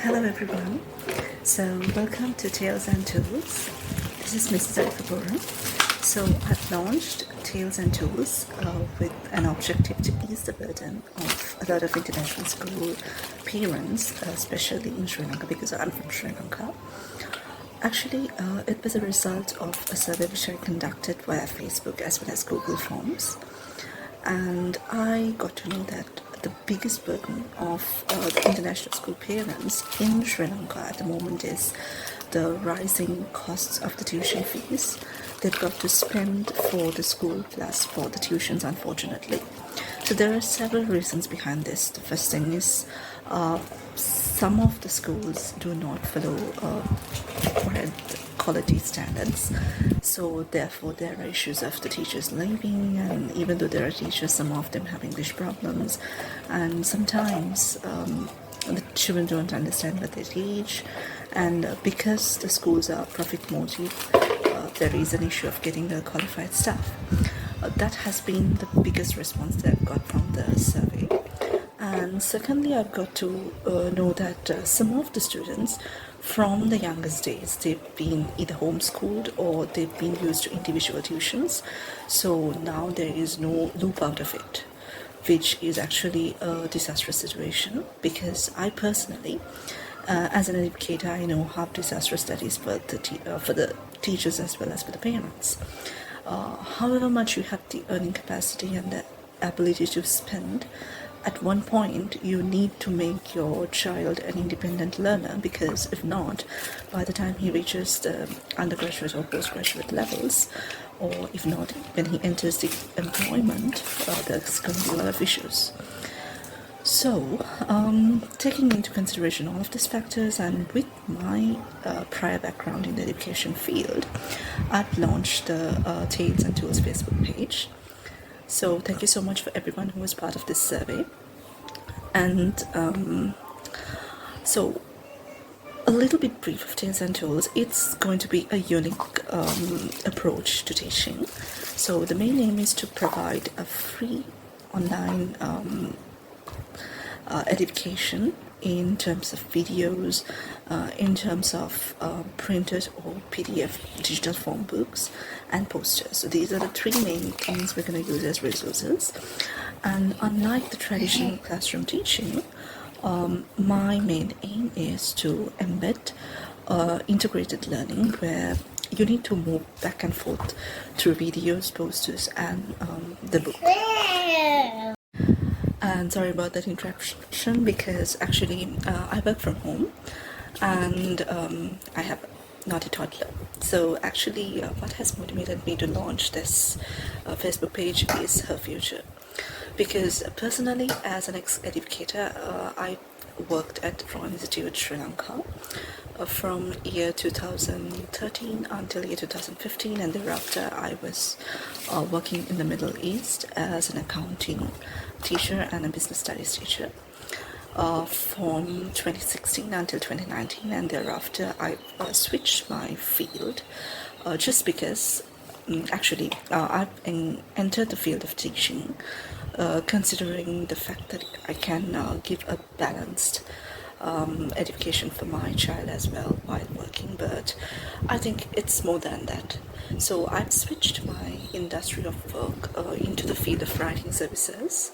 Hello everyone. So welcome to Tales and Tools. This is Mrs. Alphabora. So I've launched Tales and Tools with an objective to ease the burden of a lot of international school parents, especially in Sri Lanka because I'm from Sri Lanka. Actually, it was a result of a survey which I conducted via Facebook as well as Google Forms. And I got to know that the biggest burden of the international school parents in Sri Lanka at the moment is the rising costs of the tuition fees they've got to spend for the school plus for the tuitions, unfortunately. So there are several reasons behind this. The first thing is some of the schools do not follow required quality standards, so therefore there are issues of the teachers leaving, and even though there are teachers, some of them have English problems, and sometimes the children don't understand what they teach, and because the schools are profit motive, there is an issue of getting the qualified staff. That has been the biggest response that I've got from the survey. And secondly, I've got to know that some of the students from the youngest days, they've been either homeschooled or they've been used to individual tuitions. So now there is no loop out of it, which is actually a disastrous situation, because I personally, as an educator, I know how disastrous that is for the teachers as well as for the parents. However much you have the earning capacity and the ability to spend, at one point you need to make your child an independent learner, because if not, by the time he reaches the undergraduate or postgraduate levels, or if not, when he enters the employment, there's going to be a lot of issues. So, taking into consideration all of these factors, and with my prior background in the education field, I've launched the Tales and Tools Facebook page. So thank you so much for everyone who was part of this survey. And so a little bit brief of Tales and Tools. It's going to be a unique approach to teaching. So the main aim is to provide a free online education in terms of videos, in terms of printed or PDF digital form books and posters. So these are the three main things we're going to use as resources. And unlike the traditional classroom teaching, my main aim is to embed integrated learning, where you need to move back and forth through videos, posters and the book. And sorry about that interruption, because actually I work from home and I have not a toddler. So actually what has motivated me to launch this Facebook page is her future. Because personally, as an ex-educator, I worked at the Royal Institute Sri Lanka from year 2013 until year 2015, and thereafter I was working in the Middle East as an accounting teacher and a business studies teacher from 2016 until 2019, and thereafter I switched my field just because actually I've entered the field of teaching considering the fact that I can give a balanced education for my child as well while working, but I think it's more than that. So I've switched my industry of work into the field of writing services,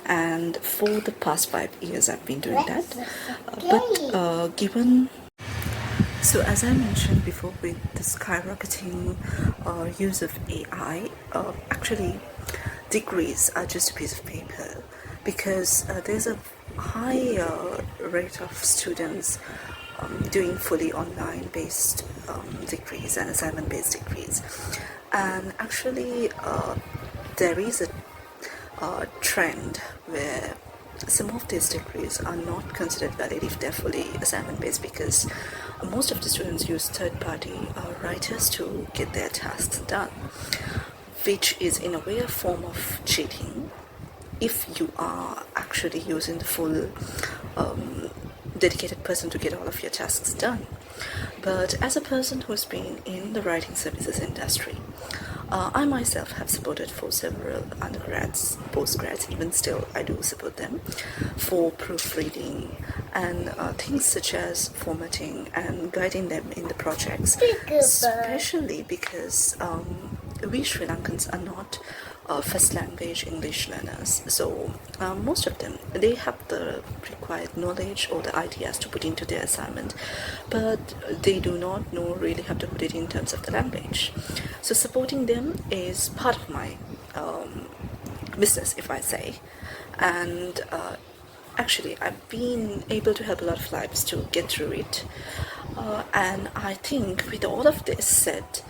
and for the past 5 years I've been doing that. But given So as I mentioned before, with the skyrocketing use of AI, actually degrees are just a piece of paper, because there's a high rate of students doing fully online based degrees and assignment based degrees, and actually there is a trend where some of these degrees are not considered valid if they're fully assignment based, because most of the students use third-party writers to get their tasks done, which is in a way a form of cheating if you are actually using the full dedicated person to get all of your tasks done. But as a person who's been in the writing services industry, I myself have supported for several undergrads, postgrads, even still I do support them for proofreading and things such as formatting and guiding them in the projects, especially because we Sri Lankans are not first language English learners. So most of them, they have the required knowledge or the ideas to put into their assignment, but they do not know really how to put it in terms of the language. So supporting them is part of my business, if I say. And actually, I've been able to help a lot of lives to get through it. And I think with all of this said,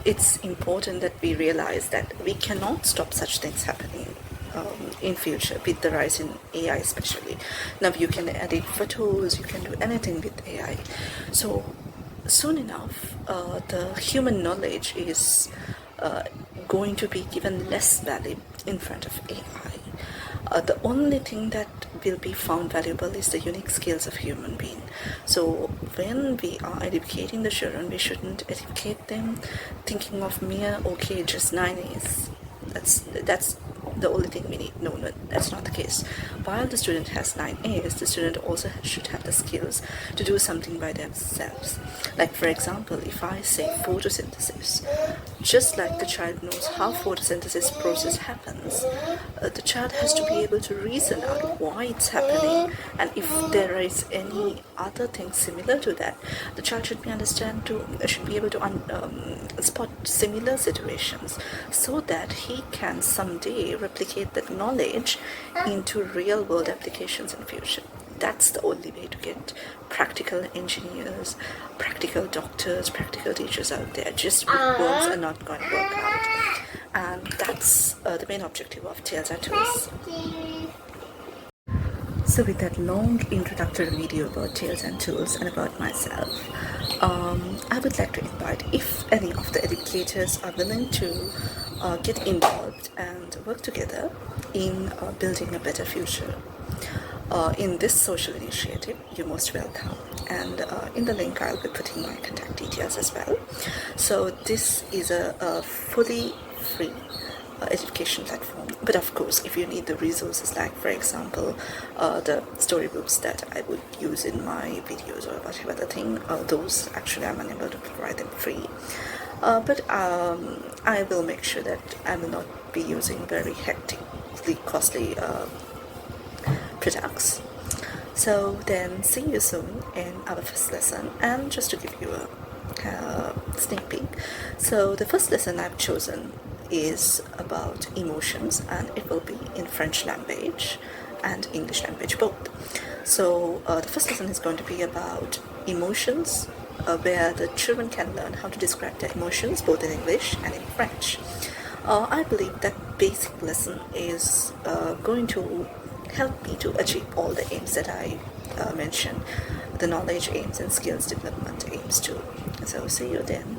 it's important that we realize that we cannot stop such things happening in future with the rise in AI especially. Now you can edit photos, you can do anything with AI. So soon enough, the human knowledge is going to be given less value in front of AI. The only thing that will be found valuable is the unique skills of human being. So when we are educating the children, we shouldn't educate them thinking of mere, okay, just 9 A's. That's the only thing we need. No, that's not the case. While the student has 9 A's, the student also should have the skills to do something by themselves. Like for example, if I say photosynthesis, just like the child knows how photosynthesis process happens, the child has to be able to reason out why it's happening, and if there is any other thing similar to that, the child should be able to spot similar situations, so that he can someday replicate that knowledge into real world applications in future. That's the only way to get practical engineers, practical doctors, practical teachers out there. Just with words are not going to work out. And that's the main objective of Tales and Tools. So with that long introductory video about Tales and Tools and about myself, I would like to invite, if any of the educators are willing to get involved and work together in building a better future. In this social initiative, you're most welcome. And in the link, I'll be putting my contact details as well. So this is a fully free education platform. But of course, if you need the resources, like for example, the storybooks that I would use in my videos or whatever the thing, those actually I'm unable to provide them free. But I will make sure that I will not be using very hectically costly products. So then see you soon in our first lesson. And just to give you a sneak peek, so the first lesson I've chosen is about emotions, and it will be in French language and English language both. So the first lesson is going to be about emotions, where the children can learn how to describe their emotions both in English and in French. I believe that basic lesson is going to help me to achieve all the aims that I mentioned, the knowledge aims and skills development aims too. So see you then.